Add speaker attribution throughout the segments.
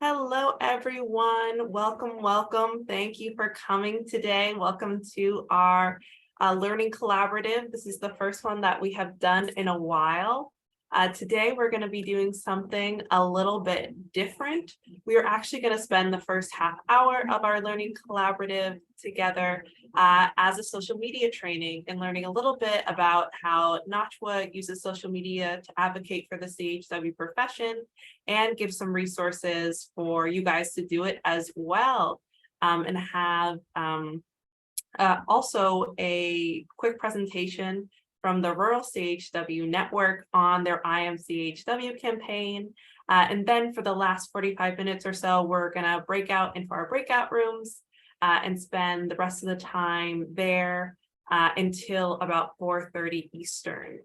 Speaker 1: Hello, everyone. Welcome. Thank you for coming today. Welcome to our Learning Collaborative. This is the first one that we have done in a while. Today, we're going to be doing something a little bit different. We are actually going to spend the first half hour of our Learning Collaborative together as a social media training and learning a little bit about how NACHW uses social media to advocate for the CHW profession and give some resources for you guys to do it as well, and have also a quick presentation from the Rural CHW Network on their I Am CHW campaign. And then for the last 45 minutes or so, we're gonna break out into our breakout rooms and spend the rest of the time there until about 4:30 Eastern.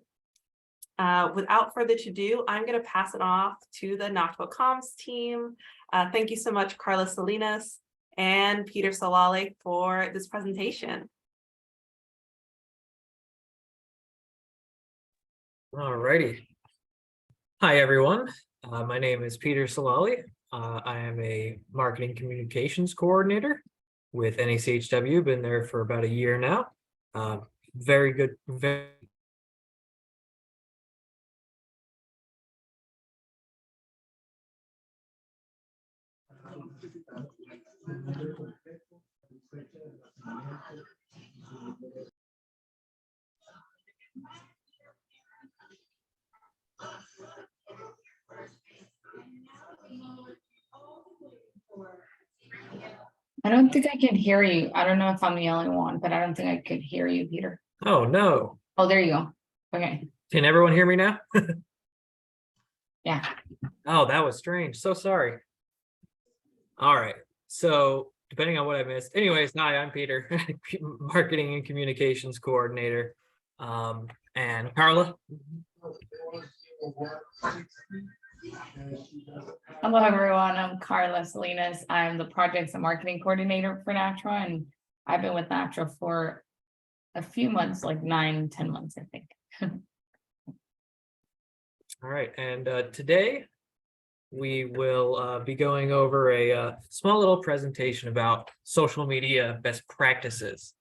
Speaker 1: Without further ado, I'm going to pass it off to the NACHW Comms team. Thank you so much, Carla Salinas and Peter Salale, for this presentation.
Speaker 2: All righty. Hi, everyone. My name is Peter Salale. I am a marketing communications coordinator with NACHW. Been there for about a year now. Very good.
Speaker 3: I don't think I can hear you. I don't know if I'm the only one, but I don't think I could hear you, Peter.
Speaker 2: Oh, no.
Speaker 3: Oh, there you go. Okay.
Speaker 2: Can everyone hear me now?
Speaker 3: Yeah.
Speaker 2: Oh, that was strange. So sorry. All right. So depending on what I missed. Anyways, hi, I'm Peter, marketing and communications coordinator. And Carla.
Speaker 3: Hello, everyone. I'm Carla Salinas. I'm the projects and marketing coordinator for NACHW, and I've been with NACHW for a few months, like 9-10 months, I think.
Speaker 2: All right. And today we will be going over a small little presentation about social media best practices.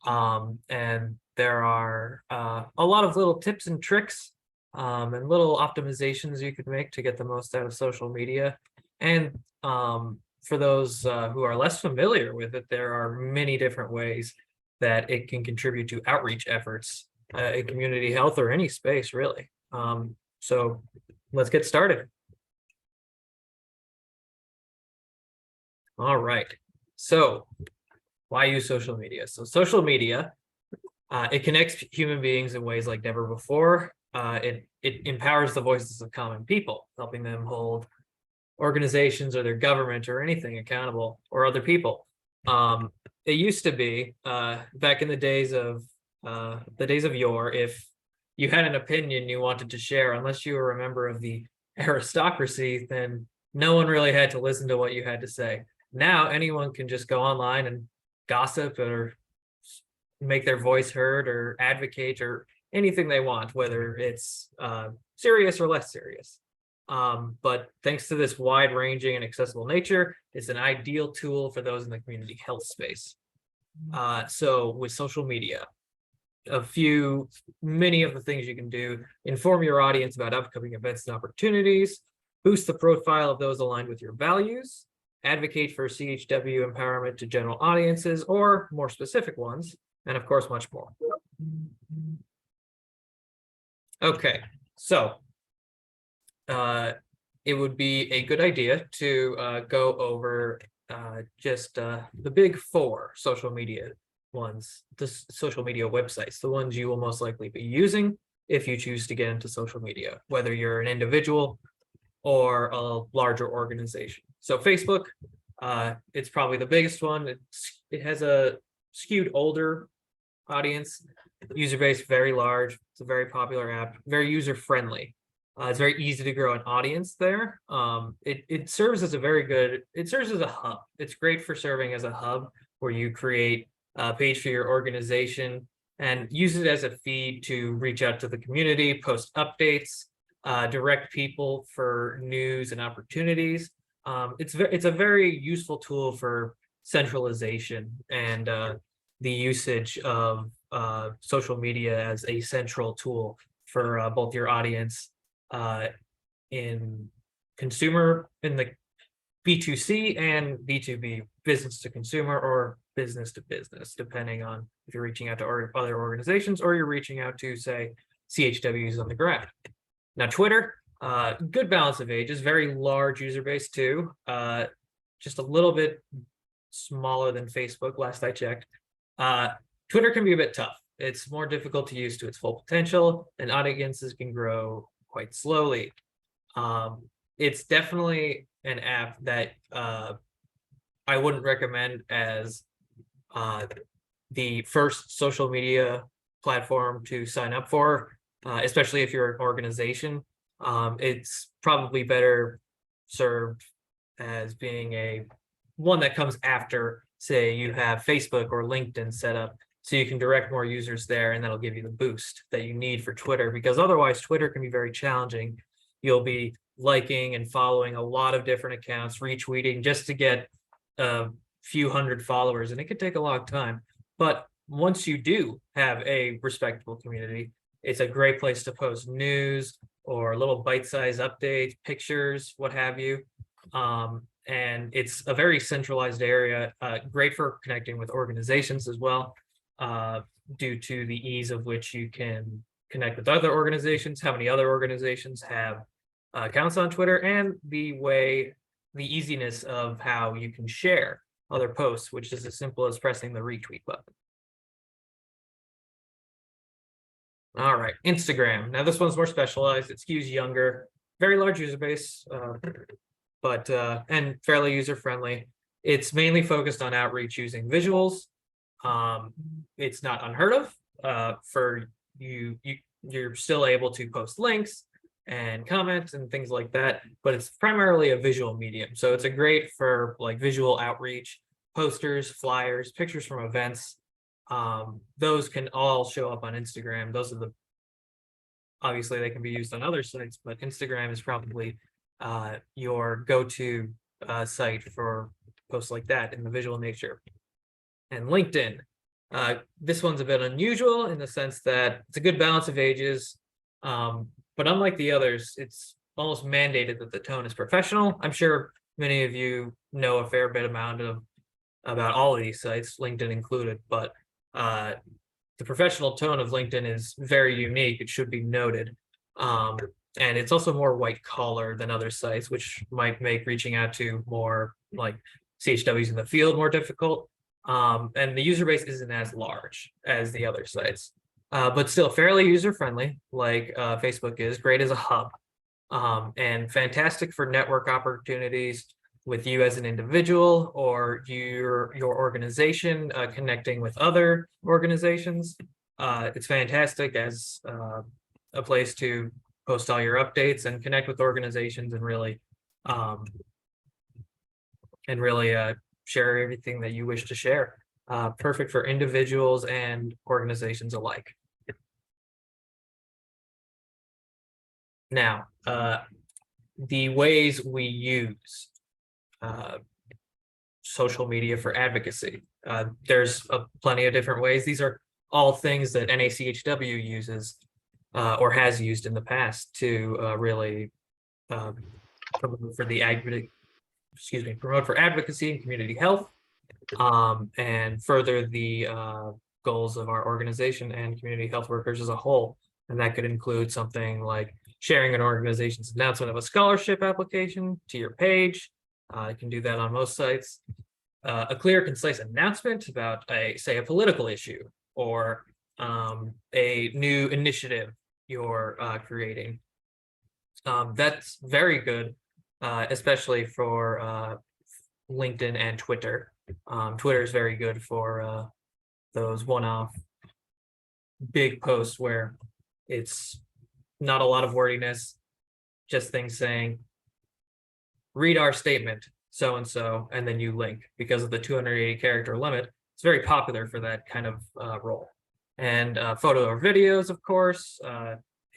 Speaker 2: And there are a lot of little tips and tricks and little optimizations you could make to get the most out of social media. And for those who are less familiar with it, there are many different ways that it can contribute to outreach efforts in community health or any space, really. So let's get started. All right. So why use social media? So social media, it connects human beings in ways like never before. It empowers the voices of common people, helping them hold organizations or their government or anything accountable, or other people. It used to be back in the days of yore, if you had an opinion you wanted to share, unless you were a member of the aristocracy, then no one really had to listen to what you had to say. Now anyone can just go online and gossip or make their voice heard or advocate or anything they want, whether it's serious or less serious. But thanks to this wide-ranging and accessible nature, it's an ideal tool for those in the community health space. So with social media, many of the things you can do: inform your audience about upcoming events and opportunities, boost the profile of those aligned with your values, advocate for CHW empowerment to general audiences or more specific ones, and of course, much more. Okay, so it would be a good idea to go over just the big four social media ones, the social media websites, the ones you will most likely be using if you choose to get into social media, whether you're an individual or a larger organization. So Facebook, it's probably the biggest one. It has a skewed older audience, user base very large. It's a very popular app, very user friendly. It's very easy to grow an audience there. It serves as it serves as a hub. It's great for serving as a hub where you create a page for your organization and use it as a feed to reach out to the community, post updates, direct people for news and opportunities. It's a very useful tool for centralization and the usage of social media as a central tool for both your audience in in the B2C and B2B, business to consumer or business to business, depending on if you're reaching out to other organizations or you're reaching out to, say, CHWs on the ground. Now, Twitter, good balance of ages, very large user base too, just a little bit smaller than Facebook, last I checked. Twitter can be a bit tough. It's more difficult to use to its full potential, and audiences can grow quite slowly. It's definitely an app that I wouldn't recommend as the first social media platform to sign up for, especially if you're an organization. It's probably better served as being one that comes after, say, you have Facebook or LinkedIn set up, so you can direct more users there, and that'll give you the boost that you need for Twitter, because otherwise Twitter can be very challenging. You'll be liking and following a lot of different accounts, retweeting just to get a few hundred followers, and it could take a long time. But once you do have a respectable community, it's a great place to post news or little bite-sized updates, pictures, what have you. And it's a very centralized area, great for connecting with organizations as well, due to the ease of which you can connect with other organizations, how many other organizations have accounts on Twitter, and the easiness of how you can share other posts, which is as simple as pressing the retweet button. All right, Instagram. Now this one's more specialized. It skews younger, very large user base, but and fairly user-friendly. It's mainly focused on outreach using visuals. It's not unheard of for you. You're still able to post links and comments and things like that, but it's primarily a visual medium. So it's a great for like visual outreach, posters, flyers, pictures from events. Those can all show up on Instagram. Those are obviously they can be used on other sites, but Instagram is probably your go-to site for posts like that in the visual nature. And LinkedIn. This one's a bit unusual in the sense that it's a good balance of ages, but unlike the others, it's almost mandated that the tone is professional. I'm sure many of you know a fair bit about all of these sites, LinkedIn included, but the professional tone of LinkedIn is very unique. It should be noted. And it's also more white collar than other sites, which might make reaching out to more like CHWs in the field more difficult. And the user base isn't as large as the other sites, but still fairly user-friendly, like Facebook is, great as a hub, and fantastic for network opportunities with you as an individual or your organization connecting with other organizations. It's fantastic as a place to post all your updates and connect with organizations and really share everything that you wish to share. Perfect for individuals and organizations alike. Now, the ways we use social media for advocacy. There's plenty of different ways. These are all things that NACHW uses or has used in the past to really promote for advocacy and community health, and further the goals of our organization and community health workers as a whole. And that could include something like sharing an organization's announcement of a scholarship application to your page. You can do that on most sites. A clear, concise announcement about say a political issue or a new initiative you're creating. That's very good, especially for LinkedIn and Twitter. Twitter is very good for those one-off big posts where it's not a lot of wordiness, just things saying, read our statement, so-and-so, and then you link. Because of the 280 character limit, it's very popular for that kind of role. And photo or videos, of course,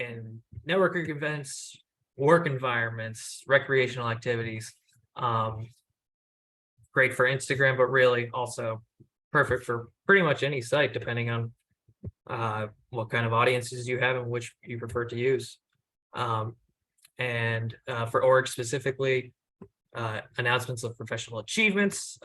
Speaker 2: and networking events, work environments, recreational activities. Great for Instagram, but really also perfect for pretty much any site, depending on what kind of audiences you have and which you prefer to use. And for org specifically, announcements of professional achievements.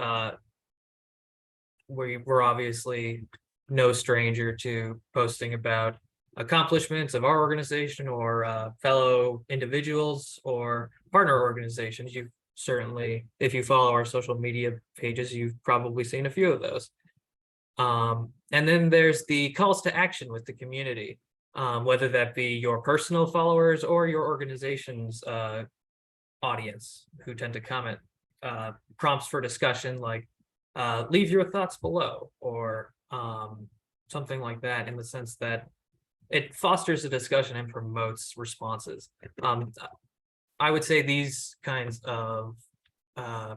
Speaker 2: We're obviously no stranger to posting about accomplishments of our organization or fellow individuals or partner organizations. You've certainly, if you follow our social media pages, you've probably seen a few of those. And then there's the calls to action with the community, whether that be your personal followers or your organization's audience who tend to comment. Prompts for discussion like leave your thoughts below or something like that, in the sense that it fosters a discussion and promotes responses. I would say these kinds of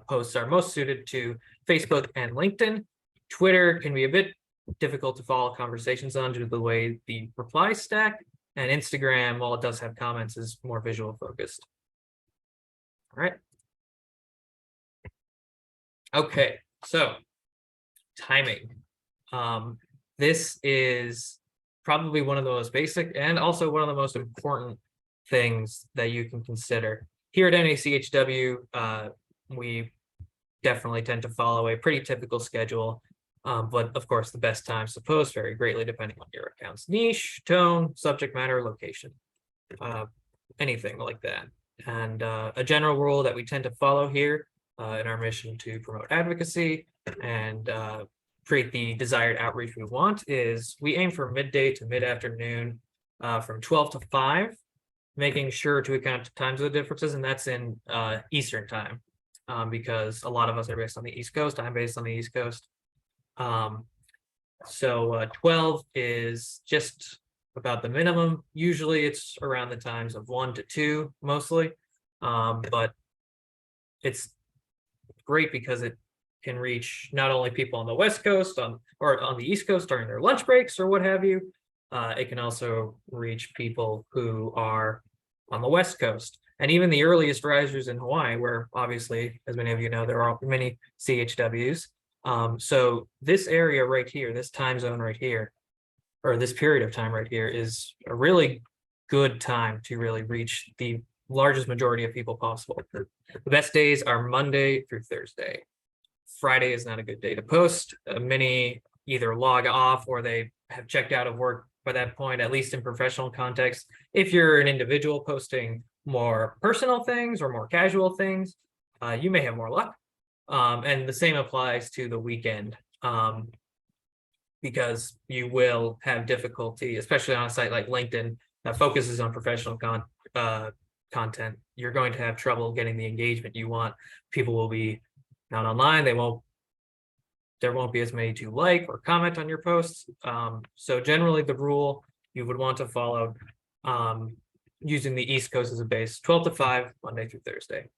Speaker 2: posts are most suited to Facebook and LinkedIn. Twitter can be a bit difficult to follow conversations on due to the way the replies stack, and Instagram, while it does have comments, is more visual focused. All right. Okay, so timing. This is probably one of the most basic and also one of the most important things that you can consider. Here at NACHW, we definitely tend to follow a pretty typical schedule, but of course the best times to post vary greatly depending on your account's niche, tone, subject matter, location, anything like that. And a general rule that we tend to follow here in our mission to promote advocacy and create the desired outreach we want is we aim for midday to mid-afternoon from 12 to 5, making sure to account for time zone differences, and that's in Eastern time, because a lot of us are based on the East Coast. I'm based on the East Coast. So 12 is just about the minimum. Usually it's around the times of 1 to 2 mostly, but it's great because it can reach not only people on the West Coast or on the East Coast during their lunch breaks or what have you. It can also reach people who are on the West Coast, and even the earliest risers in Hawaii, where obviously, as many of you know, there are many CHWs. So this area right here, this time zone right here, or this period of time right here, is a really good time to really reach the largest majority of people possible. The best days are Monday through Thursday. Friday is not a good day to post. Many either log off or they have checked out of work by that point, at least in professional context. If you're an individual posting more personal things or more casual things, you may have more luck. And the same applies to the weekend, because you will have difficulty, especially on a site like LinkedIn that focuses on professional content. You're going to have trouble getting the engagement you want. People will be not online. There won't be as many to like or comment on your posts. So generally the rule you would want to follow, using the East Coast as a base, 12 to 5, Monday through Thursday.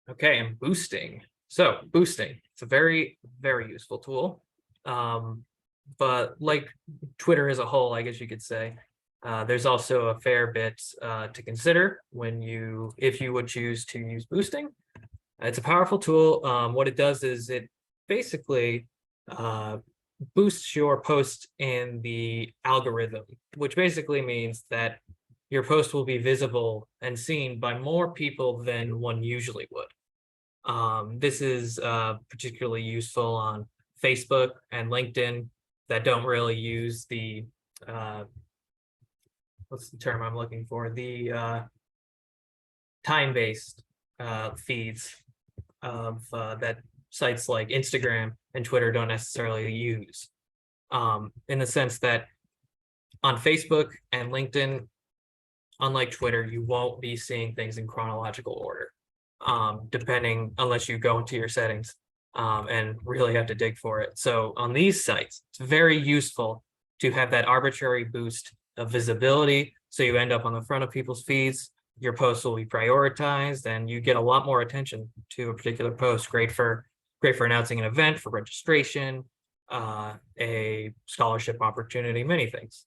Speaker 2: Okay, and boosting. So boosting, it's a very, very useful tool. But like Twitter as a whole, I guess you could say, there's also a fair bit to consider if you would choose to use boosting. It's a powerful tool. What it does is it basically boosts your post in the algorithm, which basically means that your post will be visible and seen by more people than one usually would. This is particularly useful on Facebook and LinkedIn that don't really use the what's the term I'm looking for? The time-based feeds of that sites like Instagram and Twitter don't necessarily use. In the sense that on Facebook and LinkedIn, unlike Twitter, you won't be seeing things in chronological order, unless you go into your settings and really have to dig for it. So on these sites, it's very useful to have that arbitrary boost of visibility. So you end up on the front of people's feeds, your posts will be prioritized, and you get a lot more attention to a particular post. Great for announcing an event, for registration, a scholarship opportunity, many things.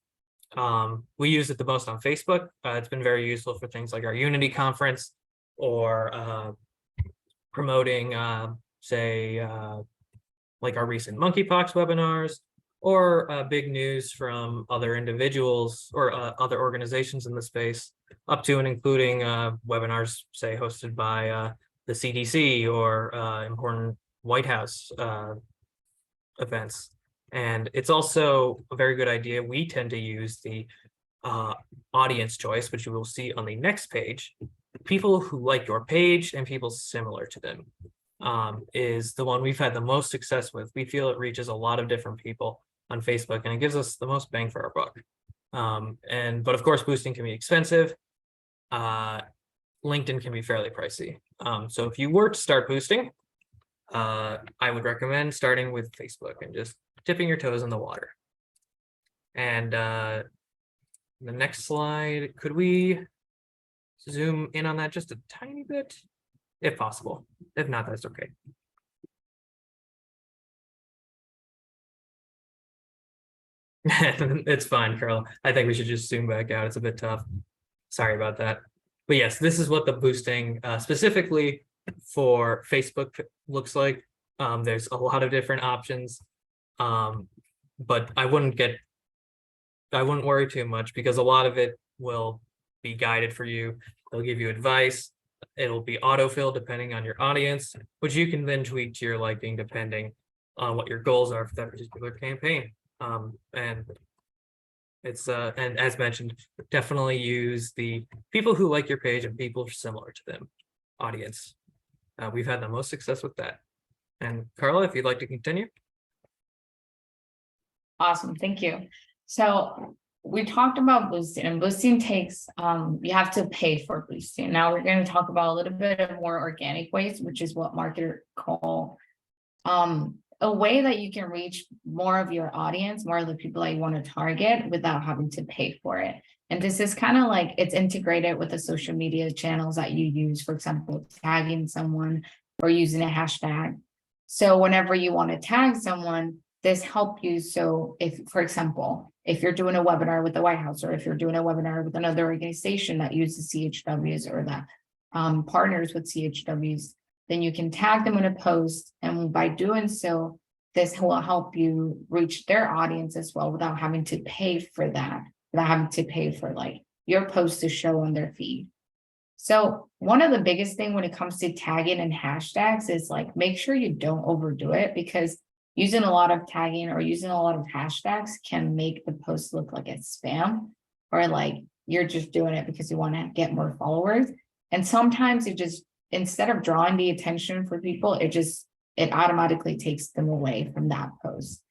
Speaker 2: We use it the most on Facebook. It's been very useful for things like our Unity conference or promoting, say, like our recent monkeypox webinars or big news from other individuals or other organizations in the space, up to and including webinars, say, hosted by the CDC or important White House events. And it's also a very good idea. We tend to use the audience choice, which you will see on the next page. People who like your page and people similar to them is the one we've had the most success with. We feel it reaches a lot of different people on Facebook and it gives us the most bang for our buck. But of course, boosting can be expensive. LinkedIn can be fairly pricey. So if you were to start boosting, I would recommend starting with Facebook and just dipping your toes in the water. And the next slide, could we zoom in on that just a tiny bit, if possible? If not, that's okay. It's fine, Carla. I think we should just zoom back out. It's a bit tough. Sorry about that. But yes, this is what the boosting specifically for Facebook looks like. There's a lot of different options, but I wouldn't worry too much because a lot of it will be guided for you. They'll give you advice. It'll be autofill depending on your audience, which you can then tweak to your liking depending on what your goals are for that particular campaign. And it's and as mentioned, definitely use the people who like your page and people similar to them audience. We've had the most success with that. And Carla, if you'd like to continue.
Speaker 3: Awesome, thank you. So we talked about boosting, and boosting takes, you have to pay for boosting. Now we're going to talk about a little bit of more organic ways, which is what marketers call a way that you can reach more of your audience, more of the people that you want to target without having to pay for it. And this is kind of like it's integrated with the social media channels that you use, for example, tagging someone or using a hashtag. So whenever you want to tag someone, this helps you. So if, for example, if you're doing a webinar with the White House, or if you're doing a webinar with another organization that uses CHWs or that partners with CHWs, then you can tag them in a post. And by doing so, this will help you reach their audience as well without having to pay for that, without having to pay for like your post to show on their feed. So one of the biggest thing when it comes to tagging and hashtags is like, make sure you don't overdo it, because using a lot of tagging or using a lot of hashtags can make the post look like it's spam, or like you're just doing it because you want to get more followers. And sometimes it just, instead of drawing the attention for people, it automatically takes them away from that post.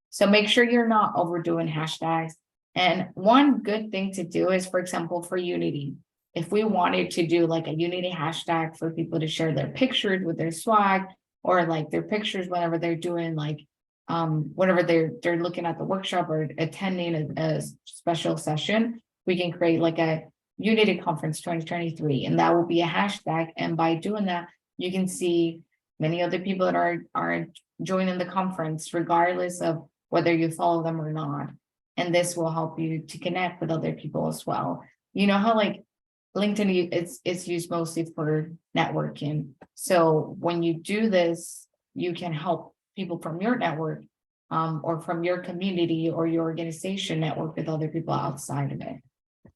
Speaker 3: So make sure you're not overdoing hashtags. And one good thing to do is, for example, for Unity, if we wanted to do like a Unity hashtag for people to share their pictures with their swag, or like their pictures whenever they're doing like, whenever they're looking at the workshop or attending a special session, we can create like a Unity Conference 2023, and that will be a hashtag. And by doing that, you can see many other people that are joining the conference, regardless of whether you follow them or not. And this will help you to connect with other people as well. You know how like LinkedIn, it's used mostly for networking. So when you do this, you can help people from your network or from your community or your organization network with other people outside of it.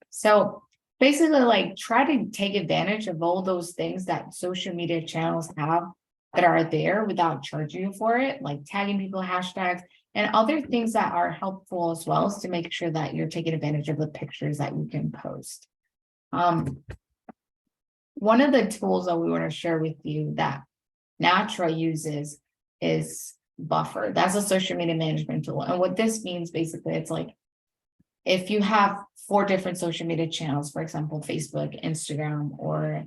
Speaker 3: So basically, like, try to take advantage of all those things that social media channels have that are there without charging you for it, like tagging people, hashtags, and other things that are helpful as well, is to make sure that you're taking advantage of the pictures that you can post. One of the tools that we want to share with you that NACHW uses is Buffer. That's a social media management tool. And what this means, basically, it's like, if you have 4 different social media channels, for example, Facebook, Instagram, or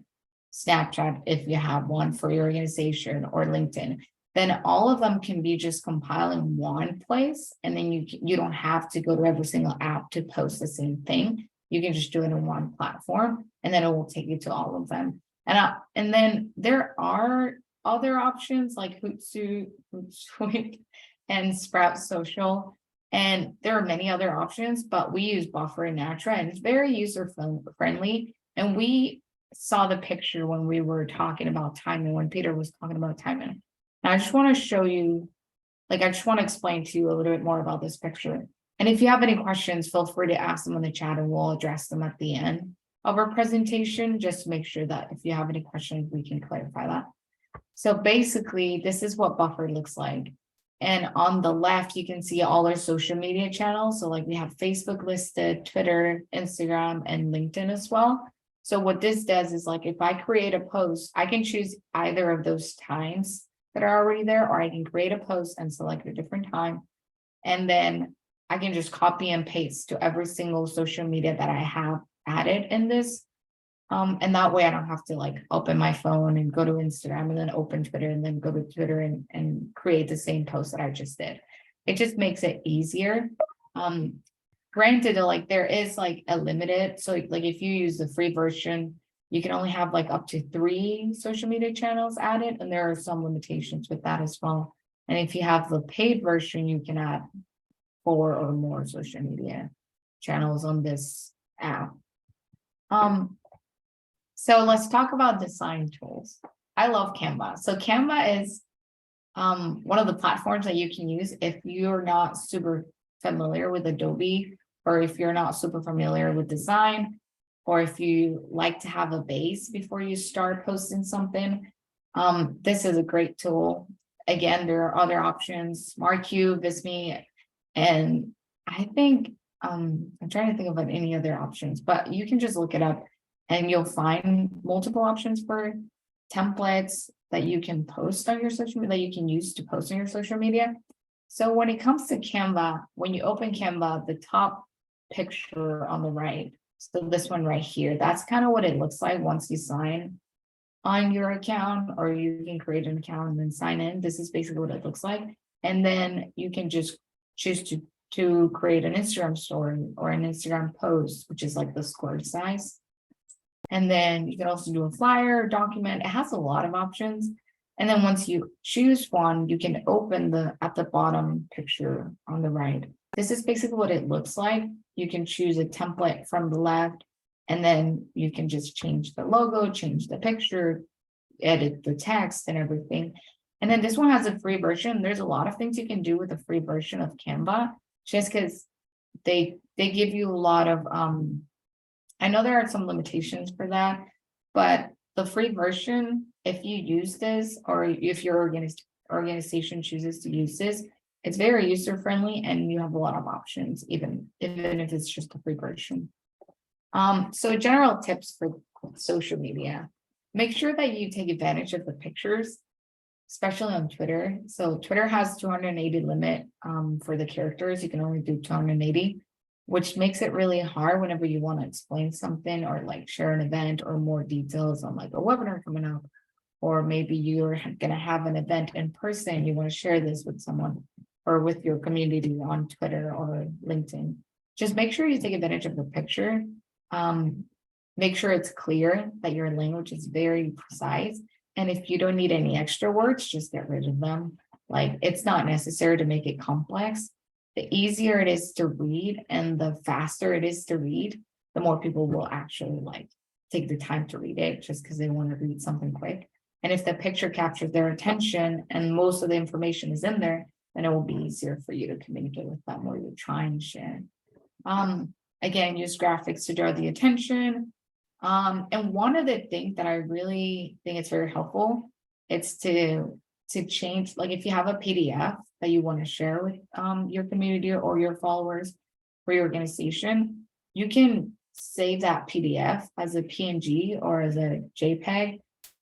Speaker 3: Snapchat, if you have one for your organization, or LinkedIn, then all of them can be just compiled in one place. And then you don't have to go to every single app to post the same thing. You can just do it in one platform, and then it will take you to all of them. And then there are other options like Hootsuite and Sprout Social. And there are many other options, but we use Buffer and NACHW, and it's very user friendly. And we saw the picture when we were talking about timing, when Peter was talking about timing. And I just want to show you, like, I just want to explain to you a little bit more about this picture. And if you have any questions, feel free to ask them in the chat and we'll address them at the end of our presentation, just to make sure that if you have any questions, we can clarify that. So basically, this is what Buffer looks like. And on the left, you can see all our social media channels. So like we have Facebook listed, Twitter, Instagram, and LinkedIn as well. So what this does is, like, if I create a post, I can choose either of those times that are already there, or I can create a post and select a different time. And then I can just copy and paste to every single social media that I have added in this. And that way I don't have to like open my phone and go to Instagram and then open Twitter and then go to Twitter and create the same post that I just did. It just makes it easier. Granted, like there is like a limited, so like if you use the free version, you can only have like up to 3 social media channels added, and there are some limitations with that as well. And if you have the paid version, you can add 4 or more social media channels on this app. So let's talk about design tools. I love Canva. So Canva is one of the platforms that you can use if you're not super familiar with Adobe, or if you're not super familiar with design, or if you like to have a base before you start posting something. This is a great tool. Again, there are other options, NACHW, Visme, and I think I'm trying to think of any other options, but you can just look it up and you'll find multiple options for templates that you can post on your social media, that you can use to post on your social media. So when it comes to Canva, when you open Canva, the top picture on the right, so this one right here, that's kind of what it looks like once you sign on your account, or you can create an account and then sign in. This is basically what it looks like. And then you can just choose to create an Instagram story or an Instagram post, which is like the square size. And then you can also do a flyer, document. It has a lot of options. And then once you choose one, you can open at the bottom picture on the right. This is basically what it looks like. You can choose a template from the left, and then you can just change the logo, change the picture, edit the text and everything. And then this one has a free version. There's a lot of things you can do with the free version of Canva, just because they give you a lot of I know there are some limitations for that, but the free version, if you use this, or if your organization chooses to use this, it's very user friendly and you have a lot of options, even if it's just a free version. So general tips for social media: make sure that you take advantage of the pictures, especially on Twitter. So Twitter has 280 limit for the characters. You can only do 280. Which makes it really hard whenever you want to explain something or like share an event or more details on like a webinar coming up, or maybe you're going to have an event in person. You want to share this with someone or with your community on Twitter or LinkedIn. Just make sure you take advantage of the picture. Make sure it's clear, that your language is very precise. And if you don't need any extra words, just get rid of them. Like, it's not necessary to make it complex. The easier it is to read and the faster it is to read, the more people will actually like take the time to read it, just because they want to read something quick. And if the picture captures their attention and most of the information is in there, then it will be easier for you to communicate with them or you try and share. Again, use graphics to draw the attention. And one of the things that I really think it's very helpful, it's to change, like if you have a PDF that you want to share with your community or your followers for your organization, you can save that PDF as a PNG or as a JPEG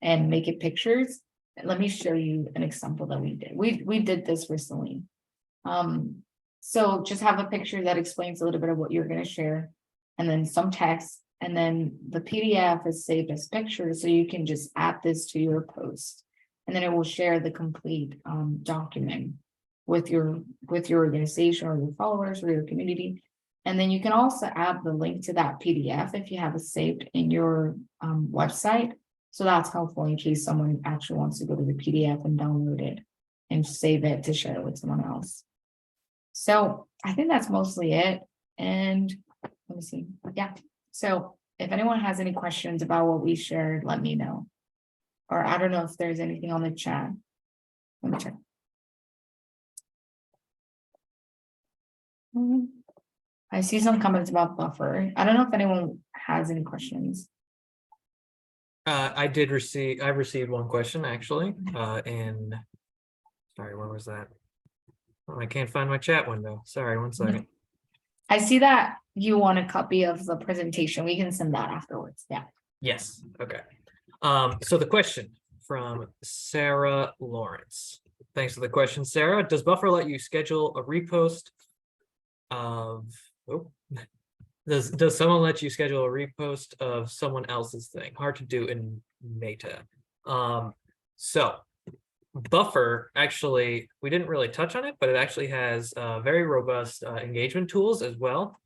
Speaker 3: and make it pictures. Let me show you an example that we did. We did this recently. So just have a picture that explains a little bit of what you're going to share, and then some text, and then the PDF is saved as pictures, so you can just add this to your post. And then it will share the complete document with your organization or your followers or your community. And then you can also add the link to that PDF if you have it saved in your website. So that's helpful in case someone actually wants to go to the PDF and download it and save it to share it with someone else. So I think that's mostly it. And let me see. Yeah. So if anyone has any questions about what we shared, let me know. Or I don't know if there's anything on the chat. Let me check. I see some comments about buffer. I don't know if anyone has any questions.
Speaker 2: I received one question actually, sorry, where was that? Oh, I can't find my chat window. Sorry, one second.
Speaker 3: I see that you want a copy of the presentation. We can send that afterwards. Yeah.
Speaker 2: Yes, okay. So the question from Sarah Lawrence. Thanks for the question, Sarah. Does Buffer let you schedule a repost of, does someone let you schedule a repost of someone else's thing? Hard to do in Meta. So Buffer, actually, we didn't really touch on it, but it actually has very robust engagement tools as well.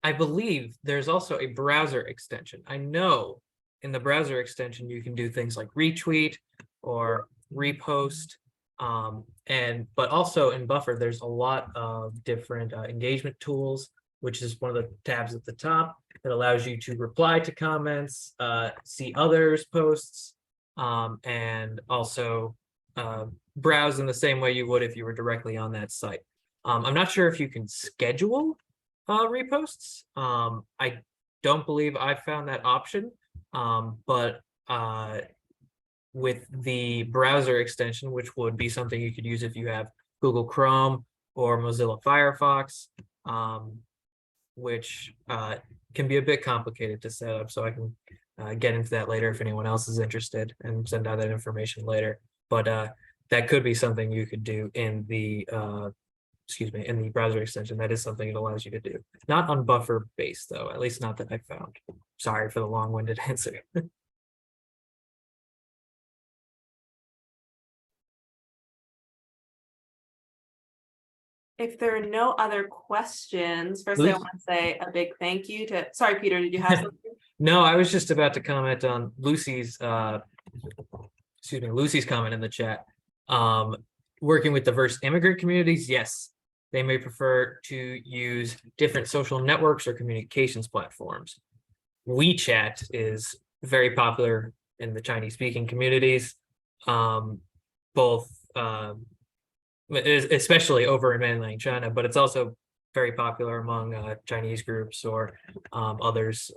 Speaker 2: I believe there's also a browser extension. I know in the browser extension, you can do things like retweet or repost. But also in Buffer, there's a lot of different engagement tools, which is one of the tabs at the top that allows you to reply to comments, see others' posts, and also browse in the same way you would if you were directly on that site. I'm not sure if you can schedule reposts. I don't believe I found that option, but with the browser extension, which would be something you could use if you have Google Chrome or Mozilla Firefox, which can be a bit complicated to set up. So I can get into that later if anyone else is interested and send out that information later. But that could be something you could do in the in the browser extension. That is something it allows you to do. Not on Buffer based though, at least not that I found. Sorry for the long-winded answer.
Speaker 1: If there are no other questions, firstly, I want to say a big thank you to, sorry, Peter, did you have something?
Speaker 2: No, I was just about to comment on Lucy's comment in the chat. Working with diverse immigrant communities, yes, they may prefer to use different social networks or communications platforms. WeChat is very popular in the Chinese-speaking communities, especially over in mainland China, but it's also very popular among Chinese groups or others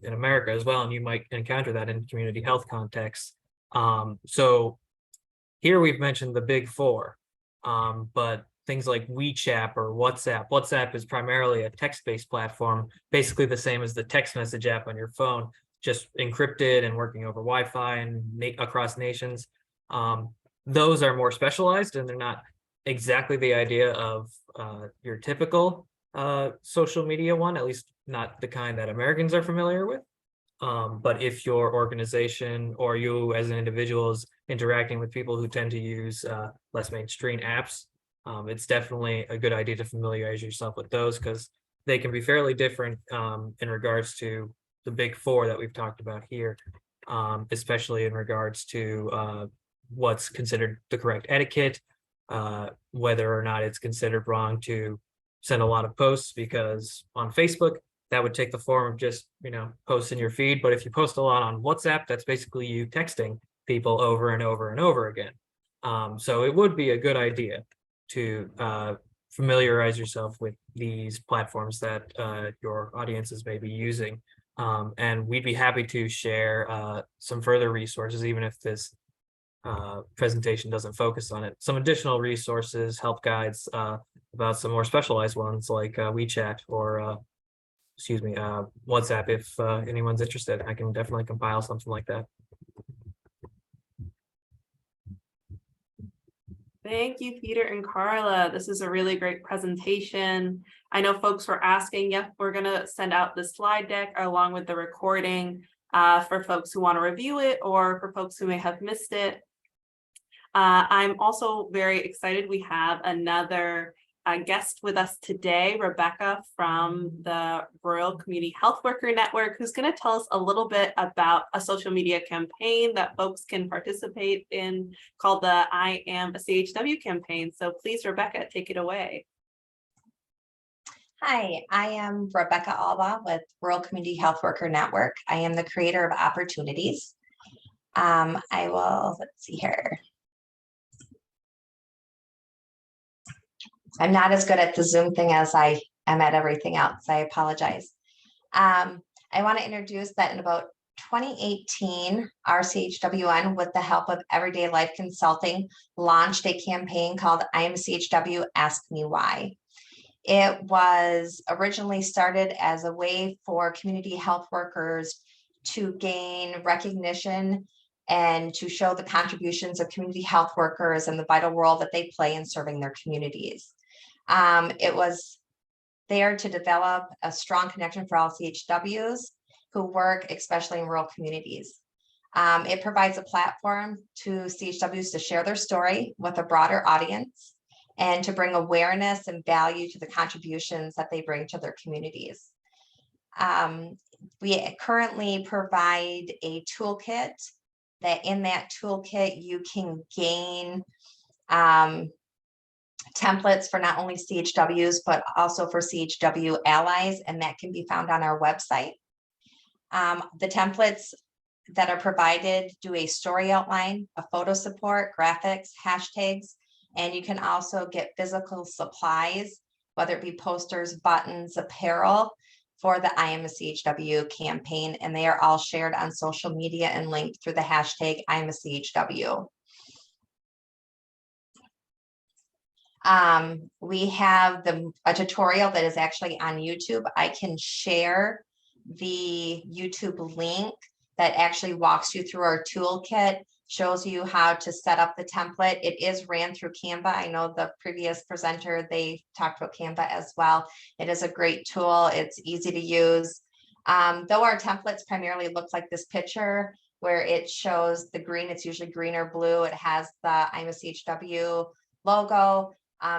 Speaker 2: in America as well. And you might encounter that in community health contexts. So here we've mentioned the big four, but things like WeChat or WhatsApp. WhatsApp is primarily a text-based platform, basically the same as the text message app on your phone, just encrypted and working over Wi-Fi and across nations. Those are more specialized and they're not exactly the idea of your typical social media one, at least not the kind that Americans are familiar with. But if your organization or you as an individual is interacting with people who tend to use less mainstream apps, it's definitely a good idea to familiarize yourself with those because they can be fairly different in regards to the big four that we've talked about here, especially in regards to what's considered the correct etiquette, whether or not it's considered wrong to send a lot of posts, because on Facebook, that would take the form of just, posts in your feed. But if you post a lot on WhatsApp, that's basically you texting people over and over and over again. So it would be a good idea to familiarize yourself with these platforms that your audiences may be using. And we'd be happy to share some further resources, even if this presentation doesn't focus on it. Some additional resources, help guides about some more specialized ones like WeChat or WhatsApp. If anyone's interested, I can definitely compile something like that.
Speaker 1: Thank you, Peter and Carla. This is a really great presentation. I know folks were asking, yep, we're going to send out the slide deck along with the recording for folks who want to review it or for folks who may have missed it. I'm also very excited. We have another guest with us today, Rebecca from the Rural Community Health Worker Network, who's going to tell us a little bit about a social media campaign that folks can participate in called the I Am a CHW campaign. So please, Rebecca, take it away.
Speaker 4: Hi, I am Rebecca Alba with Rural Community Health Worker Network. I am the creator of Opportunities. Let's see here. I'm not as good at the Zoom thing as I am at everything else. I apologize. I want to introduce that in about 2018, our CHWN, with the help of Everyday Life Consulting, launched a campaign called I Am a CHW, Ask Me Why. It was originally started as a way for community health workers to gain recognition and to show the contributions of community health workers and the vital role that they play in serving their communities. It was there to develop a strong connection for all CHWs who work, especially in rural communities. It provides a platform to CHWs to share their story with a broader audience and to bring awareness and value to the contributions that they bring to their communities. We currently provide a toolkit that in that toolkit you can gain templates for not only CHWs, but also for CHW allies, and that can be found on our website. The templates that are provided do a story outline, a photo support, graphics, hashtags, and you can also get physical supplies, whether it be posters, buttons, apparel, for the I Am a CHW campaign, and they are all shared on social media and linked through the hashtag I Am a CHW. We have a tutorial that is actually on YouTube. I can share the YouTube link that actually walks you through our toolkit, shows you how to set up the template. It is ran through Canva. I know the previous presenter, they talked about Canva as well. It is a great tool. It's easy to use. Though our templates primarily look like this picture where it shows the green, it's usually green or blue. It has the I'm a CHW logo.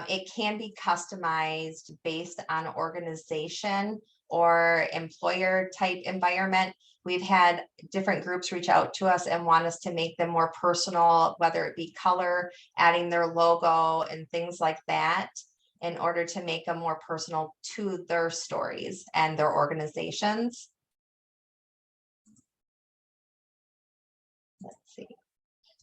Speaker 4: It can be customized based on organization or employer type environment. We've had different groups reach out to us and want us to make them more personal, whether it be color, adding their logo and things like that, in order to make them more personal to their stories and their organizations. Let's see.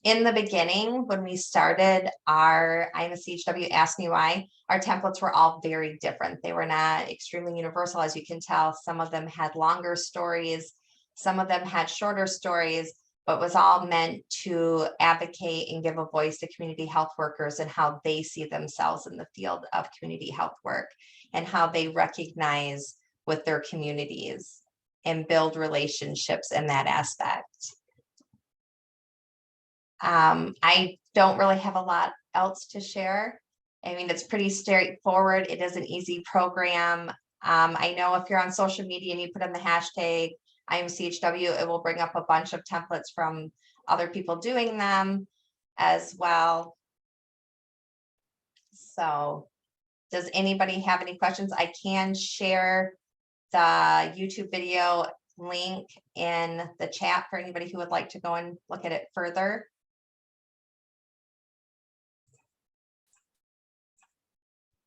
Speaker 4: In the beginning, when we started our I'm a CHW Ask Me Why, our templates were all very different. They were not extremely universal, as you can tell. Some of them had longer stories, some of them had shorter stories, but was all meant to advocate and give a voice to community health workers and how they see themselves in the field of community health work and how they recognize with their communities and build relationships in that aspect. I don't really have a lot else to share. I mean, it's pretty straightforward. It is an easy program. I know if you're on social media and you put in the hashtag I Am CHW, it will bring up a bunch of templates from other people doing them as well. So does anybody have any questions? I can share the YouTube video link in the chat for anybody who would like to go and look at it further.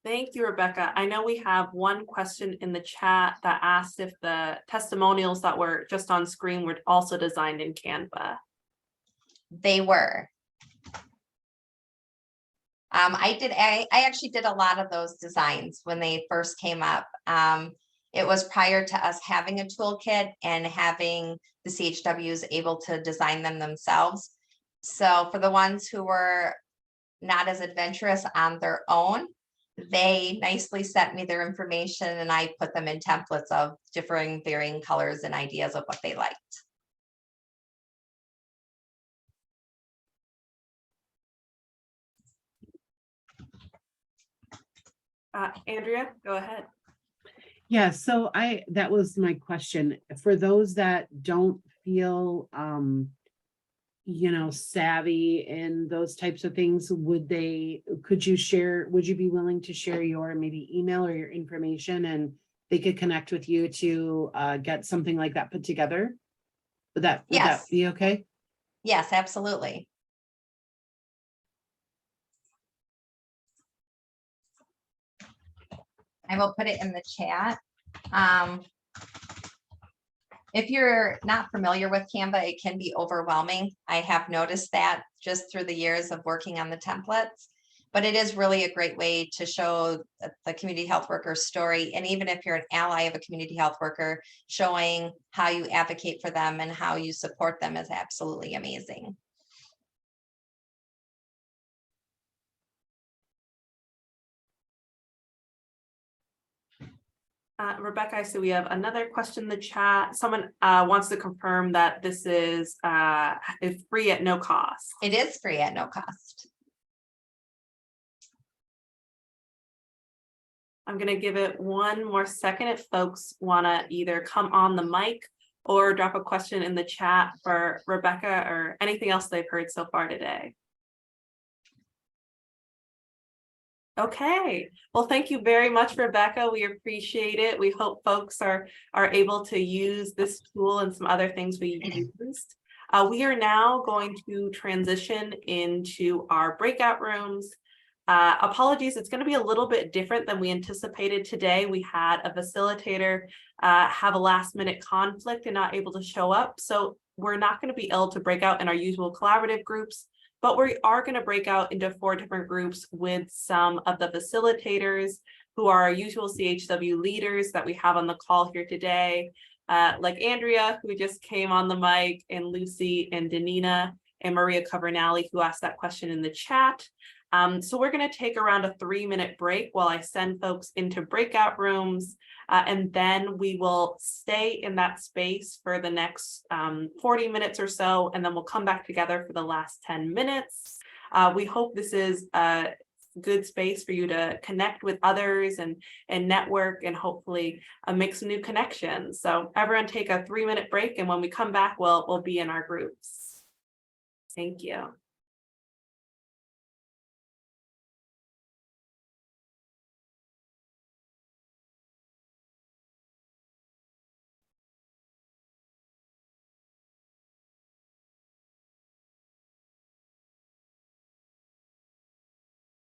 Speaker 1: Thank you, Rebecca. I know we have one question in the chat that asked if the testimonials that were just on screen were also designed in Canva.
Speaker 4: They were. I actually did a lot of those designs when they first came up. It was prior to us having a toolkit and having the CHWs able to design them themselves. So for the ones who were not as adventurous on their own, they nicely sent me their information and I put them in templates of differing varying colors and ideas of what they liked.
Speaker 1: Andrea, go ahead.
Speaker 5: Yeah, so that was my question. For those that don't feel savvy in those types of things, would you be willing to share your maybe email or your information, and they could connect with you to get something like that put together? Would that
Speaker 4: Yes.
Speaker 5: be okay?
Speaker 4: Yes, absolutely. I will put it in the chat. If you're not familiar with Canva, it can be overwhelming. I have noticed that just through the years of working on the templates, but it is really a great way to show the community health worker story. And even if you're an ally of a community health worker, showing how you advocate for them and how you support them is absolutely amazing.
Speaker 1: Rebecca, I see we have another question in the chat. Someone wants to confirm that this is free at no cost.
Speaker 4: It is free at no cost.
Speaker 1: I'm going to give it one more second if folks want to either come on the mic or drop a question in the chat for Rebecca or anything else they've heard so far today. Okay, well, thank you very much, Rebecca. We appreciate it. We hope folks are able to use this tool and some other things we used. We are now going to transition into our breakout rooms. Apologies, it's going to be a little bit different than we anticipated today. We had a facilitator have a last-minute conflict and not able to show up. So we're not going to be able to break out in our usual collaborative groups, but we are going to break out into 4 different groups with some of the facilitators who are our usual CHW leaders that we have on the call here today, like Andrea, who just came on the mic, and Lucy and Danina and Maria Cavernali, who asked that question in the chat. So we're going to take around a 3-minute break while I send folks into breakout rooms, and then we will stay in that space for the next 40 minutes or so, and then we'll come back together for the last 10 minutes. We hope this is a good space for you to connect with others and network and hopefully make some new connections. So everyone take a 3-minute break, and when we come back, we'll be in our groups. Thank you.